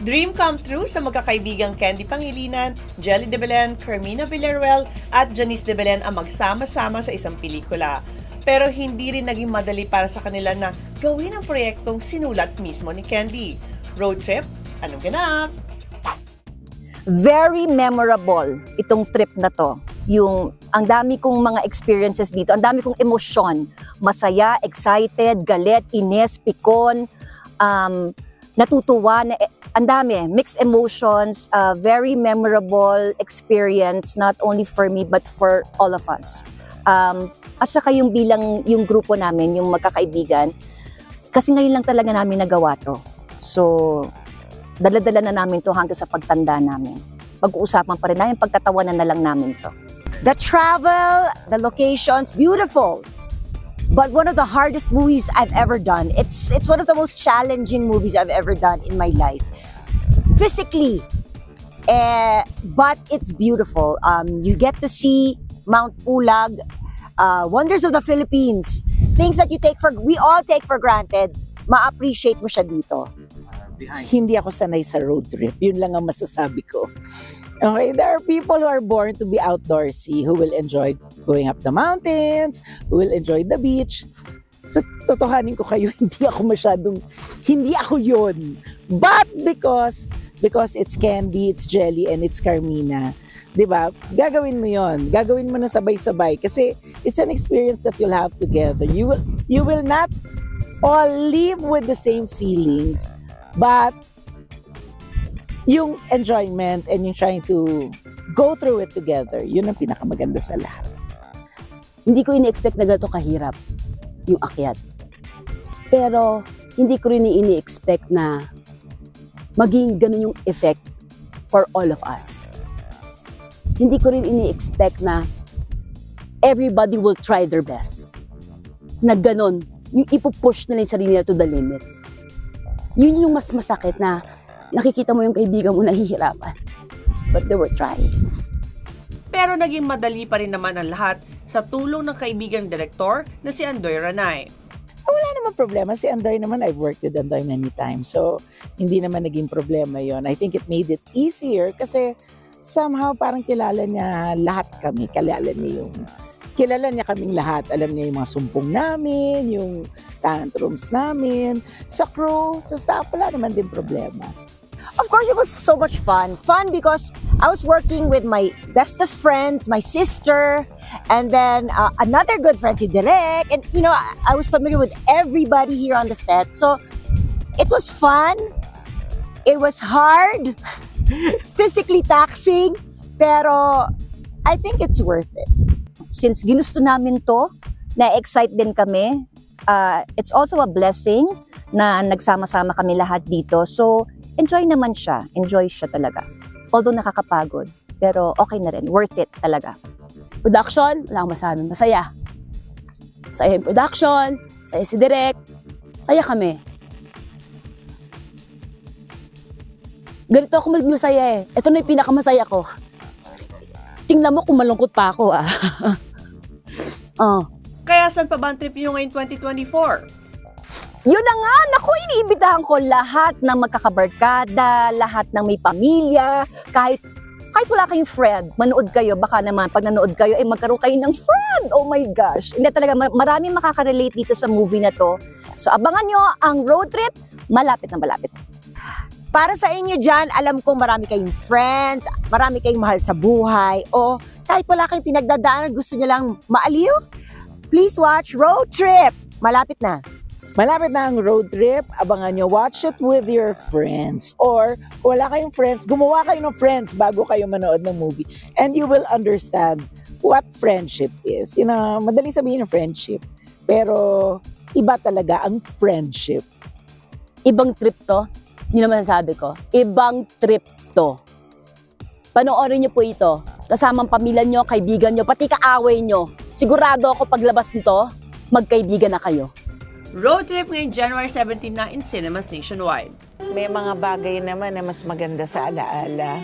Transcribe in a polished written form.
Dream come true sa magkakaibigang Candy Pangilinan, Jelly de Belen, Carmina Villaruel at Janice de Belen ang magsama-sama sa isang pelikula. Pero hindi rin naging madali para sa kanila na gawin ang proyektong sinulat mismo ni Candy. Road trip? Anong ganap? Very memorable itong trip na to. Ang dami kong mga experiences dito, ang dami kong emosyon. Masaya, excited, galit, ines, pikon, natutuwa, ang dami, mixed emotions, very memorable experience, not only for me but for all of us. At saka yung grupo namin, yung magkakaibigan, kasi ngayon lang talaga namin nagawa to. So, dala-dala na namin to hanggang sa pagtanda namin. Pag-uusapan pa rin namin, pagtatawanan na lang namin to. The travel, the locations, beautiful. But one of the hardest movies I've ever done. It's one of the most challenging movies I've ever done in my life. Physically, but it's beautiful. You get to see Mount Pulag, wonders of the Philippines, things that we all take for granted. Ma-appreciate mo siya dito. Hindi ako sanay sa road trip. Yun lang ang masasabi ko. Okay, there are people who are born to be outdoorsy, who will enjoy going up the mountains, who will enjoy the beach. So, totohanin ko kayo, hindi ako yun. But because it's Candy, it's Jelly, and it's Carmina, diba? Gagawin mo yun. Gagawin mo na sabay-sabay kasi it's an experience that you'll have together. You will not all live with the same feelings, but yung enjoyment and yung trying to go through it together, yun ang pinakamaganda sa lahat. Hindi ko ini-expect na ganito kahirap yung akyat. Pero hindi ko rin ini-expect na maging ganun yung effect for all of us. Hindi ko rin ini-expect na everybody will try their best. Na ganun, yung ipupush nila yung sarili nila to the limit. Yun yung mas masakit na nakikita mo yung kaibigan mo nahihirapan. But they were trying. Pero naging madali pa rin naman ang lahat sa tulong ng kaibigang direktor na si Andoy Ranay. Wala naman problema. Si Andoy naman, I've worked with Andoy many times. So, hindi naman naging problema yon. I think it made it easier kasi somehow parang kilala niya lahat kami. Kilala niya kaming lahat. Alam niya yung mga sumpong namin, yung tantrums namin. Sa crew, sa staff, wala naman din problema. Of course, it was so much fun. Fun because I was working with my bestest friends, my sister, and then another good friend, si Direk. And, I was familiar with everybody here on the set. So, it was fun. It was hard. Physically taxing. Pero, I think it's worth it. Since ginusto namin to, na-excite din kami. It's also a blessing na nagsama-sama kami lahat dito. So, enjoy naman siya. Enjoy siya talaga. Although nakakapagod, pero okay na rin. Worth it talaga. Production, wala akong masabi. Masaya. Saya yung production, saya si Direk, saya kami. Ganito ako masaya eh. Ito na yung pinakamasaya ko. Tingnan mo kung malungkot pa ako Kaya saan pa ba ang trip nyo ngayon 2024? Yun na nga, naku, iniimbitahan ko lahat ng magkakabarkada, lahat ng may pamilya, kahit wala kayong friend, manood kayo, baka naman pag nanood kayo, magkaroon kayo ng friend. Oh my gosh. Hindi talaga, maraming makaka-relate dito sa movie na to. So abangan nyo ang road trip, malapit na malapit. Para sa inyo dyan, alam kong marami kayong friends, marami kayong mahal sa buhay, o kahit wala kayong pinagdadaanan, gusto nyo lang maaliw, please watch Road Trip. Malapit na. Malapit na ang road trip, abangan nyo, watch it with your friends. Or, kung wala kayong friends, gumawa kayo ng friends bago kayo manood ng movie. And you will understand what friendship is. Madali sabihin ng friendship. Pero, iba talaga ang friendship. Ibang trip to, yun naman sabi ko. Ibang trip to. Panoorin nyo po ito. Kasamang pamilya nyo, kaibigan nyo, pati kaaway nyo. Sigurado ako paglabas nito, magkaibigan na kayo. Road trip ngayong January 17 na in cinemas nationwide. May mga bagay naman na mas maganda sa alaala.